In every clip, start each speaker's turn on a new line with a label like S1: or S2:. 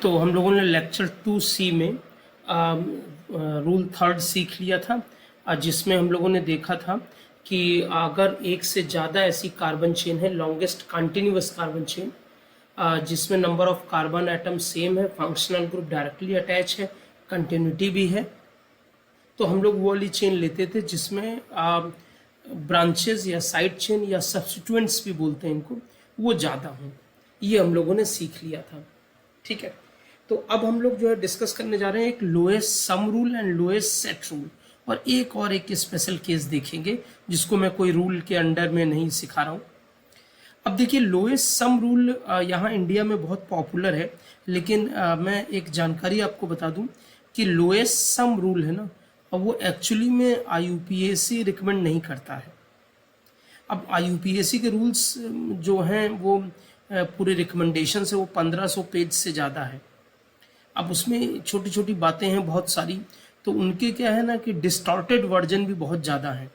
S1: तो हम लोगों ने लेक्चर 2C में रूल थर्ड सीख लिया था, जिसमें हम लोगों ने देखा था कि अगर एक से ज़्यादा ऐसी कार्बन चेन है, लॉन्गेस्ट कंटिन्यूअस कार्बन चेन, जिसमें number of carbon atom same है, फंक्शनल ग्रुप डायरेक्टली अटैच है, कंटिन्यूटी भी है, तो हम लोग वो वाली चेन लेते थे जिसमें ब्रांचेस या साइड चेन या सब्स्टिट्यूएंट्स भी बोलते हैं इनको, वो ज़्यादा हों। ये हम लोगों ने सीख लिया था। ठीक है, तो अब हम लोग जो है डिस्कस करने जा रहे हैं एक lowest sum rule and lowest set rule, और एक स्पेशल केस देखेंगे जिसको मैं कोई रूल के अंडर में नहीं सिखा रहा हूँ। अब देखिए, लोएस्ट सम रूल यहाँ इंडिया में बहुत पॉपुलर है, लेकिन मैं एक जानकारी आपको बता दूं कि लोएस्ट सम रूल है ना, अब वो एक्चुअली में IUPAC रिकमेंड नहीं करता है। अब IUPAC के रूल्स जो हैं वो पूरे रिकमेंडेशन से वो 1500 पेज से ज़्यादा है। अब उसमें छोटी छोटी बातें हैं बहुत सारी, तो उनके क्या है ना कि डिस्टॉर्टेड वर्जन भी बहुत ज़्यादा है।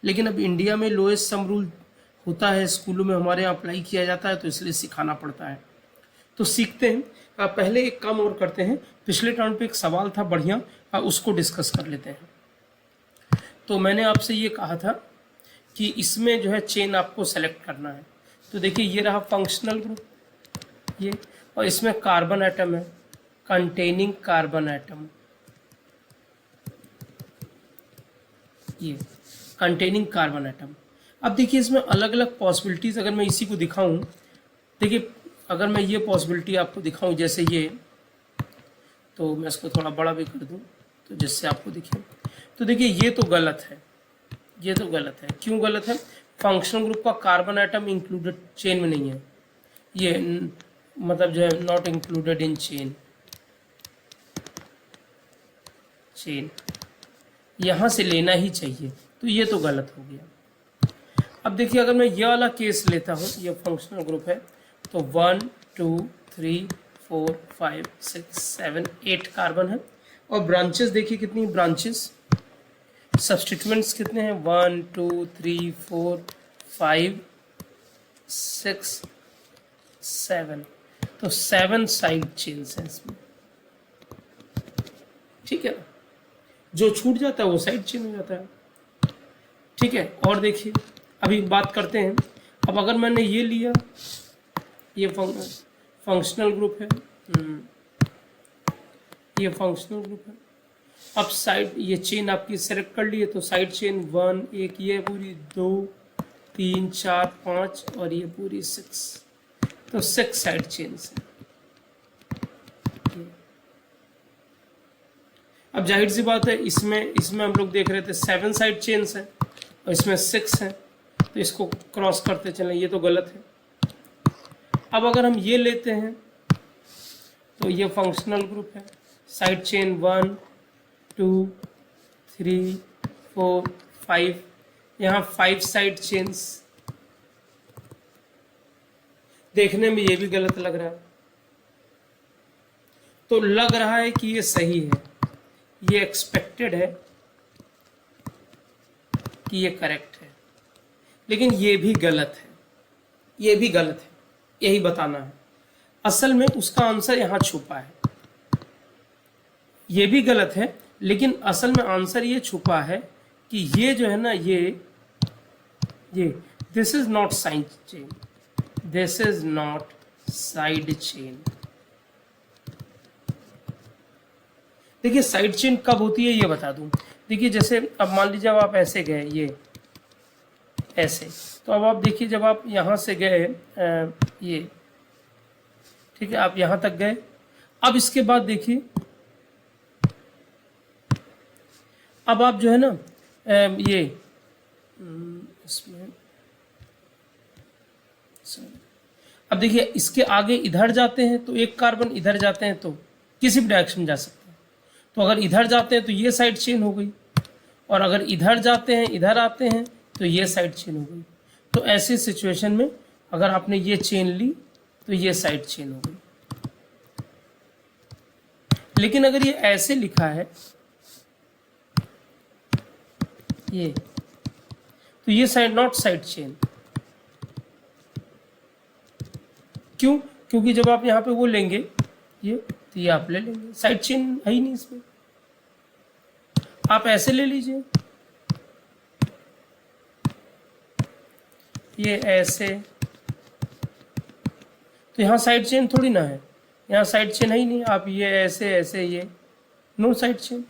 S1: लेकिन अब इंडिया में लोएस्ट सम रूल होता है, स्कूलों में हमारे यहाँ अप्लाई किया जाता है, तो इसलिए सिखाना पड़ता है। तो सीखते हैं। पहले एक काम और करते हैं, पिछले टर्न पे एक सवाल था बढ़िया, उसको डिस्कस कर लेते हैं। तो मैंने आपसे ये कहा था कि इसमें जो है चेन आपको सेलेक्ट करना है। तो देखिए, ये रहा फंक्शनल ग्रुप, ये, और इसमें कार्बन एटम है, कंटेनिंग कार्बन एटम, ये कंटेनिंग कार्बन एटम। अब देखिए, इसमें अलग अलग पॉसिबिलिटीज़, अगर मैं इसी को दिखाऊं, देखिए अगर मैं ये पॉसिबिलिटी आपको दिखाऊं जैसे ये, तो मैं इसको थोड़ा बड़ा भी कर दूं तो जिससे आपको दिखे, तो देखिए ये तो गलत है, ये तो गलत है। क्यों गलत है? फंक्शनल ग्रुप का कार्बन एटम इंक्लूडेड चेन में नहीं है, ये मतलब जो है not included in chain, chain यहाँ से लेना ही चाहिए, तो ये तो गलत हो गया। अब देखिए, अगर मैं ये वाला केस लेता हूँ, ये फंक्शनल ग्रुप है, तो 1 2 3 4 5 6 7 8 कार्बन है, और ब्रांचेस देखिए कितनी ब्रांचेस, सब्स्टिट्यूएंट्स कितने हैं, 1 2 3 4 5 6 7, तो 7 साइड चेन्स हैं इसमें। ठीक है ना, जो छूट जाता है वो साइड चेन हो जाता है। ठीक है, और देखिए अभी बात करते हैं। अब अगर मैंने ये लिया, ये फंक्शनल ग्रुप है, ये फंक्शनल ग्रुप है। अब साइड, ये चेन आपकी सेलेक्ट कर ली है, तो साइड चेन 1 एक, ये पूरी 2 3 4 5, और ये पूरी 6, तो 6 साइड चेन्स है। अब जाहिर सी बात है, इसमें हम लोग देख रहे थे 7 साइड चेन्स हैं, और इसमें 6 हैं, तो इसको क्रॉस करते चलें, ये तो गलत है। अब अगर हम ये लेते हैं, तो ये फंक्शनल ग्रुप है, साइड चेन 1 2 3 4 5, यहाँ 5 साइड चेन्स। देखने में ये भी गलत लग रहा है, तो लग रहा है कि ये सही है, ये एक्सपेक्टेड है कि ये करेक्ट है, लेकिन ये भी गलत है, ये भी गलत है, यही बताना है। असल में उसका आंसर यहाँ छुपा है, ये भी गलत है, लेकिन असल में आंसर ये छुपा है कि ये जो है ना, ये this is not side chain, this is not side chain. देखिए, साइड चेन कब होती है ये बता दूं। देखिए, जैसे अब मान लीजिए, अब आप ऐसे गए, ये ऐसे, तो अब आप देखिए, जब आप यहाँ से गए, ये ठीक है, आप यहाँ तक गए। अब इसके बाद देखिए, अब आप जो है ना, ये इसमें, अब देखिए इसके आगे इधर जाते हैं तो एक कार्बन, इधर जाते हैं तो किसी भी डायरेक्शन में जा सकते हैं। तो अगर इधर जाते हैं तो ये साइड चेन हो गई, और अगर इधर जाते हैं, इधर आते हैं, तो ये साइड चेन हो गई। तो ऐसी सिचुएशन में अगर आपने ये चेन ली तो ये साइड चेन हो गई। लेकिन अगर ये ऐसे लिखा है, ये, तो ये साइड नॉट साइड चेन। क्यों? क्योंकि जब आप यहाँ पे वो लेंगे, ये, तो ये आप ले लेंगे, साइड चेन है ही नहीं इसमें। आप ऐसे ले लीजिए, ये ऐसे, तो यहाँ साइड चेन थोड़ी ना है, यहाँ साइड चेन है ही नहीं। आप ये ऐसे ऐसे, ये नो साइड चेन,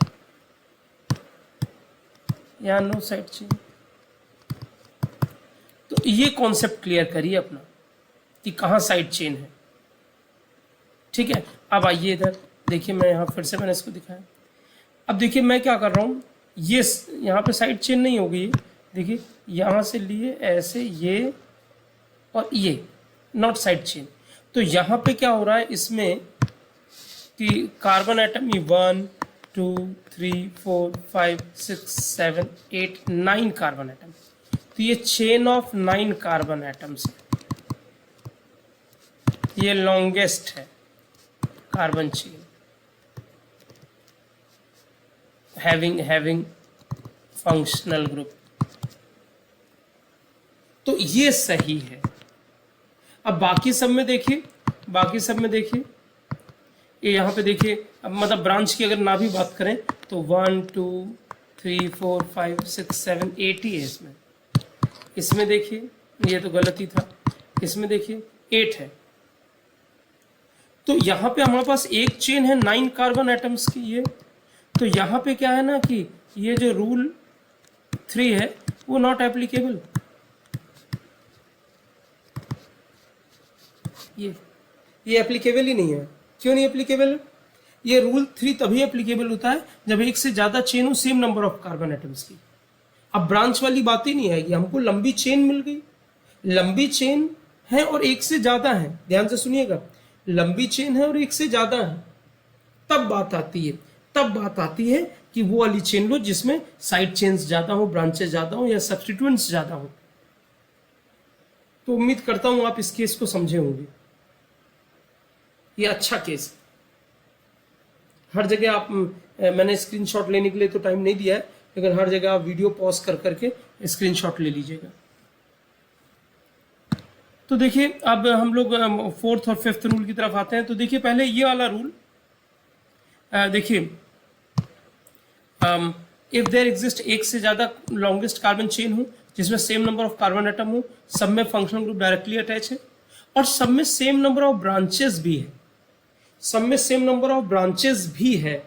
S1: यहाँ नो साइड चेन। तो ये कॉन्सेप्ट क्लियर करिए अपना कि कहाँ साइड चेन है। ठीक है, अब आइए इधर देखिए, मैं यहाँ फिर से मैंने इसको दिखाया। अब देखिए मैं क्या कर रहा हूँ, ये यहाँ पे साइड चेन नहीं होगी, देखिए यहाँ से लिए ऐसे, ये और ये नॉट साइड चेन। तो यहाँ पे क्या हो रहा है इसमें कि कार्बन एटम ये 1 2 3 4 5 6 7 8 9 कार्बन एटम, तो ये चेन ऑफ 9 कार्बन एटम्स है, ये लॉन्गेस्ट है carbon chain, having functional group. तो ये सही है। अब बाकी सब में देखिए, बाकी सब में देखिए, ये यहाँ पे देखिए, अब मतलब ब्रांच की अगर ना भी बात करें तो 1 2 3 4 5 6 7 8 ही है इसमें। इसमें देखिए, ये तो गलत ही था, इसमें देखिए 8 है। तो यहाँ पे हमारे पास एक चेन है 9 कार्बन एटम्स की, ये तो यहाँ पे क्या है ना कि ये जो रूल 3 है वो नॉट एप्लीकेबल। ये एप्लीकेबल ही नहीं है। क्यों नहीं एप्लीकेबल? ये रूल 3 तभी एप्लीकेबल होता है जब एक से ज्यादा चेन हो same number of carbon atoms की। अब ब्रांच वाली बात ही नहीं आएगी, हमको लंबी चेन मिल गई, लंबी चेन है और एक से ज्यादा है, ध्यान से सुनिएगा, लंबी चेन है और एक से ज्यादा है, तब बात आती है, तब बात आती है कि वो वाली चेन लो जिसमें साइड चेन्स ज्यादा हो, ब्रांचेस ज्यादा हो या सब्स्टिट्यूएंट्स ज्यादा हो। तो उम्मीद करता हूं आप इस केस को समझे होंगे, ये अच्छा केस है। हर जगह आप, मैंने स्क्रीनशॉट लेने के लिए तो टाइम नहीं दिया है, लेकिन हर जगह आप वीडियो पॉज कर करके स्क्रीनशॉट ले लीजिएगा। तो देखिए अब हम लोग 4th और 5th रूल की तरफ आते हैं। तो देखिए पहले ये वाला रूल देखिए, इफ देयर एग्जिस्ट एक से ज्यादा लॉन्गेस्ट कार्बन चेन हो जिसमें same number of carbon atom हो, सब में फंक्शनल ग्रुप डायरेक्टली अटैच है और सब में सेम नंबर ऑफ ब्रांचेस भी है, सब में सेम नंबर ऑफ ब्रांचेस भी है,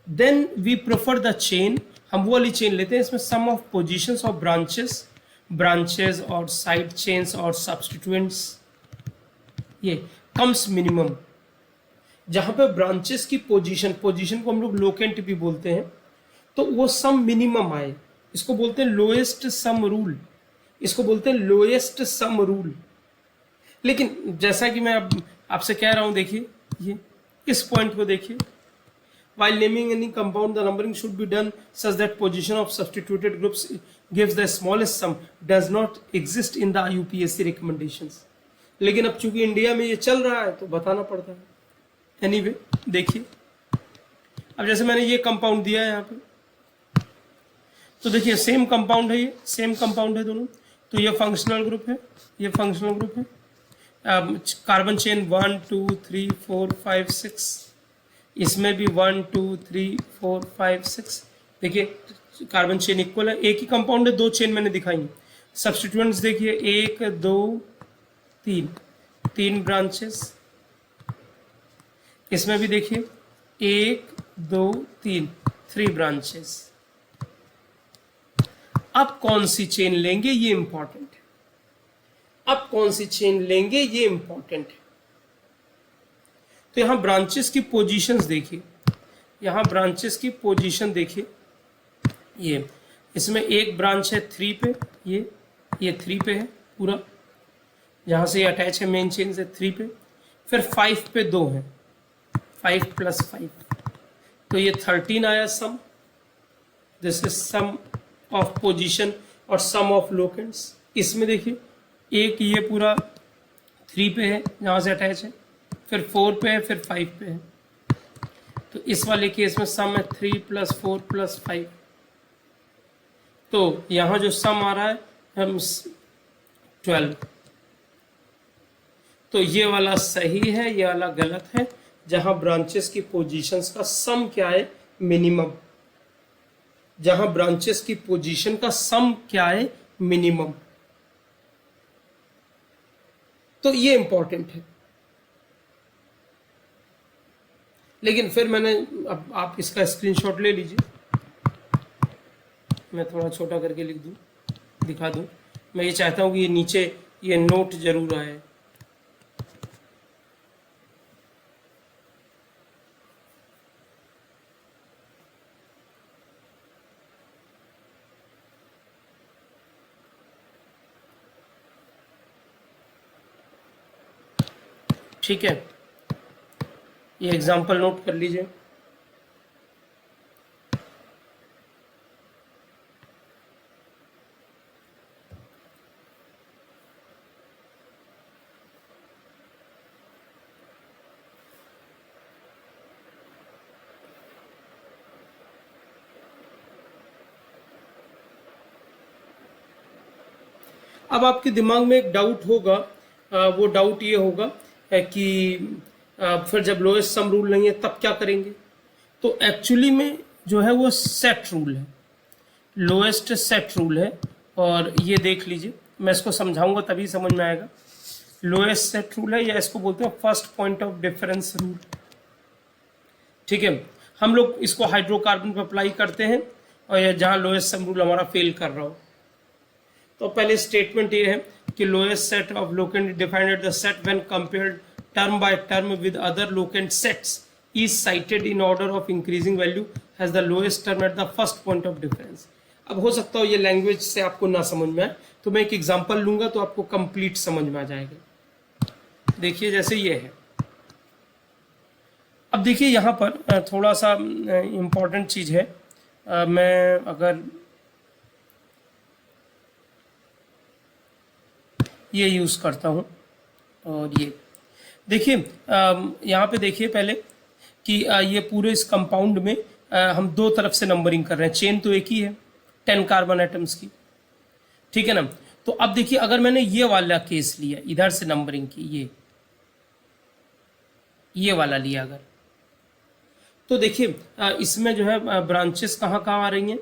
S1: then we prefer the chain, हम वो वाली चेन लेते हैं इसमें some of positions of branches और साइड चेन्स और सब्स्टिट्यूएंट्स ये कम्स मिनिमम, जहां पे ब्रांचेस की पोजीशन को हम लोग लोकेंट भी बोलते हैं, तो वो सम मिनिमम आए, इसको बोलते हैं लोएस्ट सम रूल, इसको बोलते हैं लोएस्ट सम रूल। लेकिन जैसा कि मैं अब आपसे कह रहा हूं, देखिए ये इस पॉइंट को देखिए, while naming any compound the numbering should be done such that position of substituted groups gives the smallest sum does not exist in the UPSC recommendations। लेकिन अब चूंकि इंडिया में ये चल रहा है तो बताना पड़ता है। एनीवे देखिए, अब जैसे मैंने ये कंपाउंड दिया है यहाँ पे, तो देखिए सेम कंपाउंड है, ये सेम कंपाउंड है दोनों, तो ये फंक्शनल ग्रुप है, ये फंक्शनल ग्रुप है। कार्बन चेन 1 2 3 4 5 6, इसमें भी 1 2 3 4 5 6, देखिए कार्बन चेन इक्वल है, एक ही कंपाउंड है, 2 चेन मैंने दिखाई। सब्स्टिट्यूएंट्स देखिए 1 2 3 ब्रांचेस, इसमें भी देखिए 1 2 3 ब्रांचेस। अब कौन सी चेन लेंगे ये इंपॉर्टेंट है, अब कौन सी चेन लेंगे ये इंपॉर्टेंट है। तो यहां ब्रांचेस की पोजीशंस देखिए, यहां ब्रांचेस की पोजीशन देखिए, ये इसमें एक ब्रांच है 3 पे, ये 3 पे है पूरा, जहां से ये अटैच है मेन चेन से 3 पे, फिर 5 पे 2 है, 5 + 5, तो ये 13 आया sum, this is sum of position और सम ऑफ लोकेंट्स। इसमें देखिए एक ये पूरा 3 पे है जहां से अटैच है, फिर 4 पे है, फिर 5 पे है, तो इस वाले केस में सम है 3 + 4 + 5, तो यहां जो सम आ रहा है हम 12, तो ये वाला सही है, ये वाला गलत है। जहां ब्रांचेस की पोजीशंस का सम क्या है, मिनिमम। जहां ब्रांचेस की पोजीशन का सम क्या है, मिनिमम। तो ये इंपॉर्टेंट है। लेकिन फिर मैंने, अब आप इसका स्क्रीनशॉट ले लीजिए, मैं थोड़ा छोटा करके लिख दूं, दिखा दूं। मैं ये चाहता हूं कि ये नीचे ये नोट जरूर आए। ठीक है, ये एग्जांपल नोट कर लीजिए। अब आपके दिमाग में एक डाउट होगा, वो डाउट ये होगा कि फिर जब लोएस्ट सम रूल नहीं है तब क्या करेंगे। तो एक्चुअली में जो है वो सेट रूल है, लोएस्ट सेट रूल है। और ये देख लीजिए, मैं इसको समझाऊंगा तभी समझ में आएगा। लोएस्ट सेट रूल है, या इसको बोलते हैं first point of difference rule. ठीक है, हम लोग इसको हाइड्रोकार्बन पर अप्लाई करते हैं, और जहाँ लोएस्ट सम रूल हमारा फेल कर रहा हो। तो पहले स्टेटमेंट ये है कि lowest set of locant defined at the set when compared term by term with other locant sets is cited in order of increasing value has the lowest term at the first point of difference. अब हो सकता हो ये language से आपको ना समझ में आए, तो मैं एक एग्जांपल लूंगा तो आपको कंप्लीट समझ में आ जाएगा। देखिए जैसे ये है। अब देखिए यहाँ पर थोड़ा सा इम्पोर्टेंट चीज़ है। मैं अगर ये यूज़ करता हूँ, और ये देखिए यहाँ पे देखिए पहले कि ये पूरे इस कंपाउंड में हम दो तरफ से नंबरिंग कर रहे हैं। चेन तो एक ही है 10 कार्बन एटम्स की, ठीक है ना। तो अब देखिए अगर मैंने ये वाला केस लिया, इधर से नंबरिंग की, ये वाला लिया अगर, तो देखिए इसमें जो है ब्रांचेस कहाँ कहाँ आ रही हैं।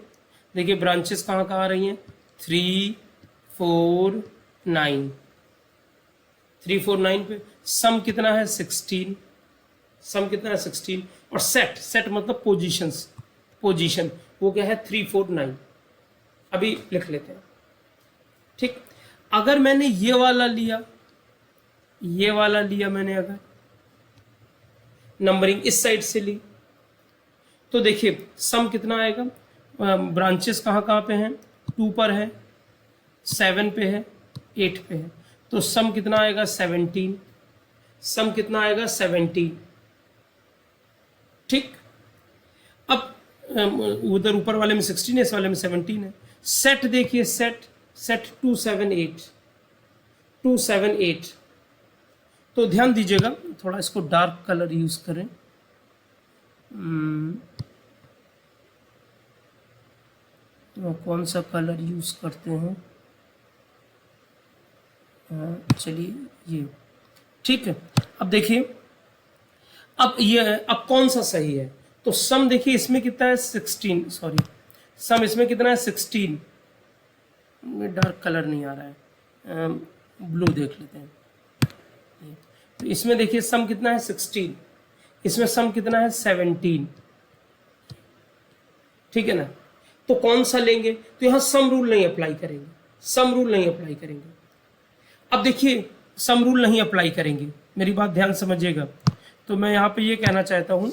S1: देखिए ब्रांचेस कहाँ कहाँ आ रही हैं, 3, 4, 9, 3, 4, 9 पे सम कितना है 16, सम कितना है 16। और सेट मतलब पोजीशंस, पोजीशन वो क्या है 3, 4, 9। अभी लिख लेते हैं। ठीक, अगर मैंने ये वाला लिया, ये वाला लिया मैंने, अगर नंबरिंग इस साइड से ली, तो देखिए सम कितना आएगा। ब्रांचेस कहाँ कहाँ पे हैं, 2 पर है, 7 पे है, 8 पे है। तो सम कितना आएगा 17, सम कितना आएगा 17। ठीक, अब उधर ऊपर वाले में 16 है, इस वाले में 17 है। सेट देखिए, सेट 2, 7, 8, 2, 7, 8। तो ध्यान दीजिएगा, थोड़ा इसको डार्क कलर यूज करें। तो कौन सा कलर यूज करते हैं, चलिए ये, ठीक है। अब देखिए, अब ये, अब कौन सा सही है। तो सम देखिए इसमें कितना है 16, सॉरी सम इसमें कितना है 16। डार्क कलर नहीं आ रहा है, ब्लू देख लेते हैं। तो इसमें देखिए सम कितना है 16, इसमें सम कितना है 17, ठीक है ना। तो कौन सा लेंगे, तो यहां सम रूल नहीं अप्लाई करेंगे, सम रूल नहीं अप्लाई करेंगे। अब देखिए सम रूल नहीं अप्लाई करेंगे, मेरी बात ध्यान समझिएगा। तो मैं यहां पे ये कहना चाहता हूं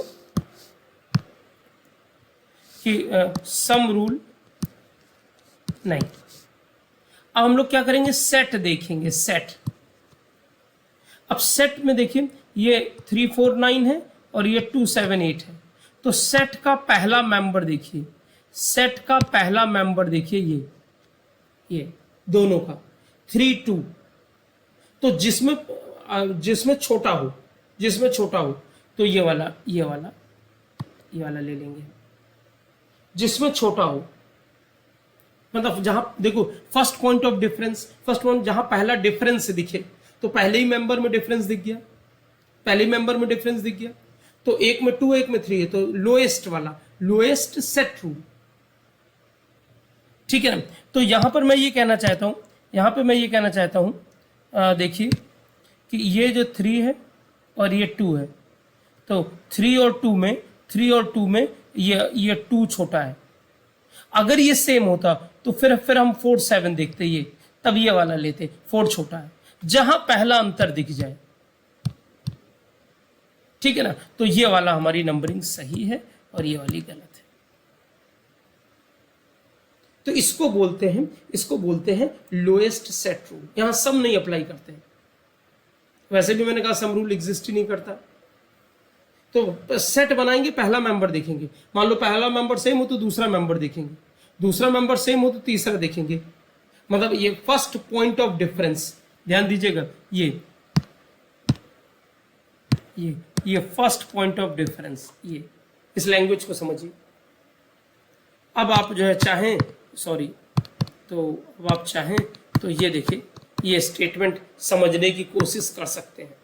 S1: कि सम रूल नहीं। अब हम लोग क्या करेंगे, सेट देखेंगे, सेट। अब सेट में देखिए ये 3, 4, 9 है और ये 2, 7, 8 है। तो सेट का पहला मेंबर देखिए, सेट का पहला मेंबर देखिए, ये दोनों का 3, 2। तो जिसमें छोटा हो, जिसमें छोटा हो तो ये वाला ले लेंगे। जिसमें छोटा हो मतलब जहां देखो first point of difference, first point जहां पहला डिफरेंस दिखे, तो पहले ही मेंबर में डिफरेंस दिख गया, पहले ही मेंबर में डिफरेंस दिख गया। तो एक में 2 एक में 3 है, तो लोएस्ट वाला, लोएस्ट सेट रूल, ठीक है ना। तो यहां पर मैं ये कहना चाहता हूं, यहां पे मैं ये कहना चाहता हूं, देखिए कि ये जो 3 है और ये 2 है, तो 3 और 2 में ये 2 छोटा है। अगर ये सेम होता तो फिर हम 4 7 देखते, ये तब ये वाला लेते, 4 छोटा है, जहां पहला अंतर दिख जाए, ठीक है ना। तो ये वाला हमारी नंबरिंग सही है और ये वाली गलत है। तो इसको बोलते हैं लोएस्ट सेट रूल। यहां सम नहीं अप्लाई करते हैं, वैसे भी मैंने कहा सम रूल एग्जिस्ट ही नहीं करता। तो सेट बनाएंगे, पहला मेंबर देखेंगे, मान लो पहला मेंबर सेम हो तो दूसरा मेंबर देखेंगे, दूसरा मेंबर सेम हो तो तीसरा देखेंगे। मतलब ये फर्स्ट पॉइंट ऑफ डिफरेंस, ध्यान दीजिएगा, ये फर्स्ट पॉइंट ऑफ डिफरेंस, ये इस लैंग्वेज को समझिए। अब आप जो है चाहें, तो अब आप चाहें तो ये देखिए, ये स्टेटमेंट समझने की कोशिश कर सकते हैं।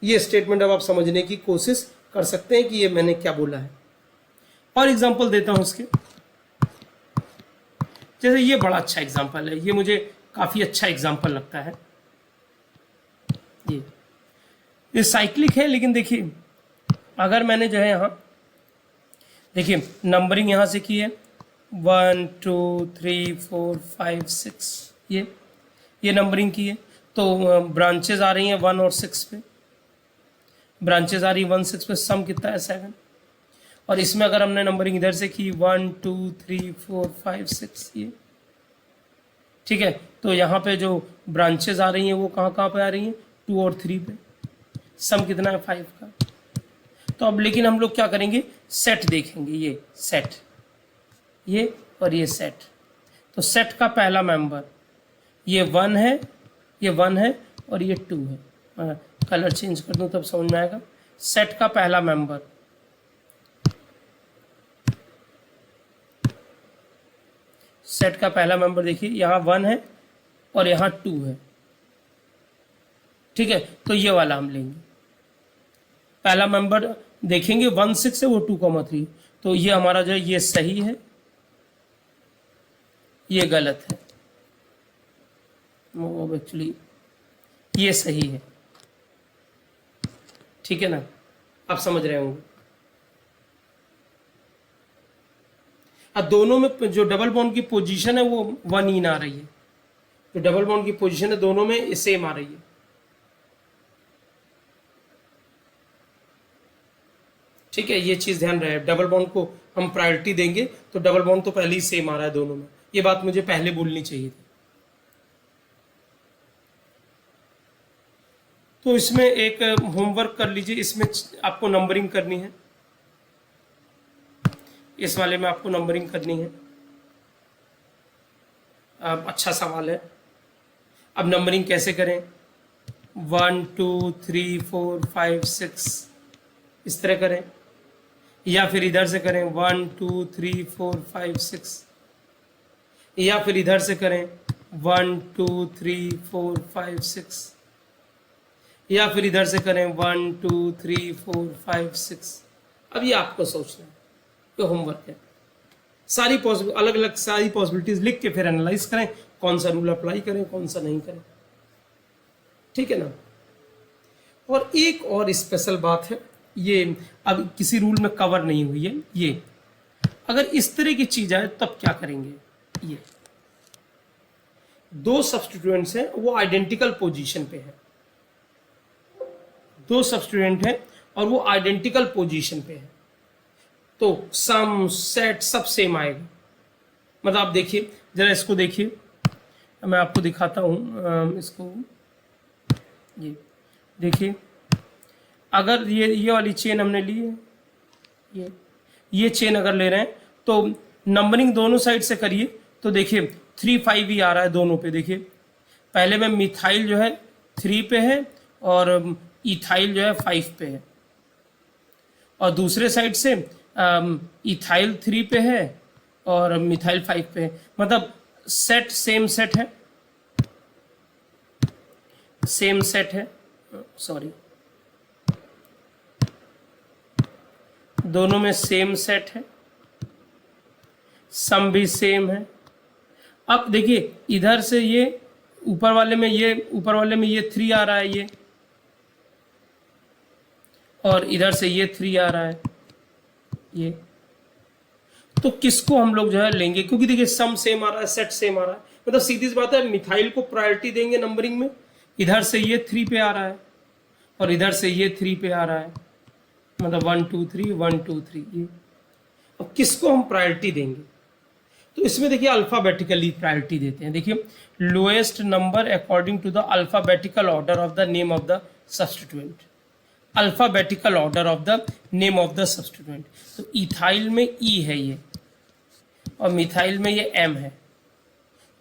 S1: ये स्टेटमेंट अब आप समझने की कोशिश कर सकते हैं कि ये मैंने क्या बोला है। और एग्जांपल देता हूं उसके, जैसे ये बड़ा अच्छा एग्जांपल है, ये मुझे काफी अच्छा एग्जांपल लगता है। ये साइक्लिक है, लेकिन देखिए अगर मैंने जो है यहाँ देखिए नंबरिंग यहाँ से की है 1 2 3 4 5 6, ये नंबरिंग की है। तो ब्रांचेज आ रही हैं 1 और 6 पे, ब्रांचेज आ रही है 1 6 पे, सम कितना है 7। और इसमें अगर हमने नंबरिंग इधर से की 1 2 3 4 5 6, ये ठीक है। तो यहाँ पे जो ब्रांचेज आ रही हैं वो कहाँ पे आ रही हैं, 2 और 3 पे, सम कितना है 5 का। तो अब लेकिन हम लोग क्या करेंगे, सेट देखेंगे, ये सेट, ये और ये सेट। तो सेट का पहला मेंबर ये 1 है, ये 1 है और ये 2 है। कलर चेंज कर दूं तब समझ में आएगा। सेट का पहला मेंबर, सेट का पहला मेंबर देखिए यहाँ 1 है और यहाँ 2 है, ठीक है। तो ये वाला हम लेंगे, पहला मेंबर देखेंगे 1 6 है, वो 2,3। तो ये हमारा जो है ये सही है, ये गलत है, वो एक्चुअली ये सही है, ठीक है ना। आप समझ रहे होंगे। अब दोनों में जो डबल बॉन्ड की पोजीशन है वो 1 इन आ रही है, जो डबल बॉन्ड की पोजीशन है दोनों में सेम आ रही है, ठीक है। ये चीज ध्यान रहे, डबल बॉन्ड को हम प्रायोरिटी देंगे तो डबल बॉन्ड तो पहले ही सेम आ रहा है दोनों में, ये बात मुझे पहले बोलनी चाहिए थी। तो इसमें एक होमवर्क कर लीजिए, इसमें आपको नंबरिंग करनी है, इस वाले में आपको नंबरिंग करनी है। अब अच्छा सवाल है। अब नंबरिंग कैसे करें, 1 2 3 4 5 6 इस तरह करें, या फिर इधर से करें 1 2 3 4 5 6, या फिर इधर से करें 1 2 3 4 5 6, या फिर इधर से करें 1 2 3 4 5 6। अब ये आपको सोचना है, ये होमवर्क है। सारी अलग अलग सारी पॉसिबिलिटीज लिख के फिर एनालाइज करें, कौन सा रूल अप्लाई करें कौन सा नहीं करें, ठीक है ना। और एक और स्पेशल बात है, ये अब किसी रूल में कवर नहीं हुई है, ये अगर इस तरह की चीज आए तब क्या करेंगे। ये दो सब्स्टिट्यूएंट्स हैं, वो आइडेंटिकल पोजीशन पे है, दो सब्स्टिट्यूएंट हैं और वो आइडेंटिकल पोजीशन पे है, तो सम सेट सब सेम आएगा। मतलब आप देखिए जरा, इसको देखिए, मैं आपको दिखाता हूं इसको, ये देखिए, अगर ये वाली चेन हमने ली है, ये चेन अगर ले रहे हैं तो नंबरिंग दोनों साइड से करिए, तो देखिए 3 5 ही आ रहा है दोनों पे। देखिए पहले में मिथाइल जो है 3 पे है और इथाइल जो है 5 पे है, और दूसरे साइड से इथाइल 3 पे है और मिथाइल 5 पे है। मतलब सेट सेम सेट है, सेम सेट है, सॉरी, दोनों में सेम सेट है, सम भी सेम है। अब देखिए इधर से ये ऊपर वाले में ये 3 आ रहा है ये, और इधर से ये 3 आ रहा है ये, तो किसको हम लोग जो है लेंगे, क्योंकि देखिए सम सेम आ रहा है, सेट सेम आ रहा है, मतलब सीधी सी बात है मिथाइल को प्रायोरिटी देंगे नंबरिंग में। इधर से ये 3 पे आ रहा है और इधर से ये 3 पे आ रहा है, मतलब 1 2 3 1 2 3 ये। अब किसको हम प्रायोरिटी देंगे, तो इसमें देखिए अल्फाबेटिकली प्रायोरिटी देते हैं। देखिए lowest number according to the alphabetical order of the name of the substituent, alphabetical order of the name of the substituent. तो इथाइल में ई है ये और मिथाइल में ये एम है,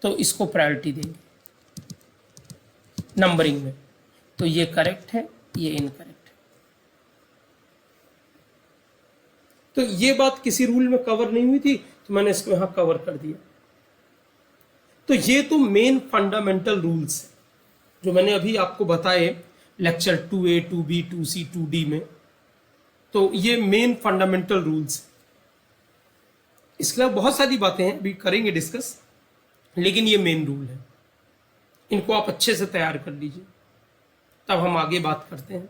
S1: तो इसको प्रायोरिटी देंगे नंबरिंग में। तो ये करेक्ट है, ये इनकरेक्ट है। तो ये बात किसी रूल में कवर नहीं हुई थी, तो मैंने इसको यहां कवर कर दिया। तो ये तो मेन फंडामेंटल रूल्स है जो मैंने अभी आपको बताए lecture 2A 2B 2C 2D में। तो ये मेन फंडामेंटल रूल्स है। इसके अलावा बहुत सारी बातें हैं, अभी करेंगे डिस्कस, लेकिन ये मेन रूल है। इनको आप अच्छे से तैयार कर लीजिए, तब हम आगे बात करते हैं।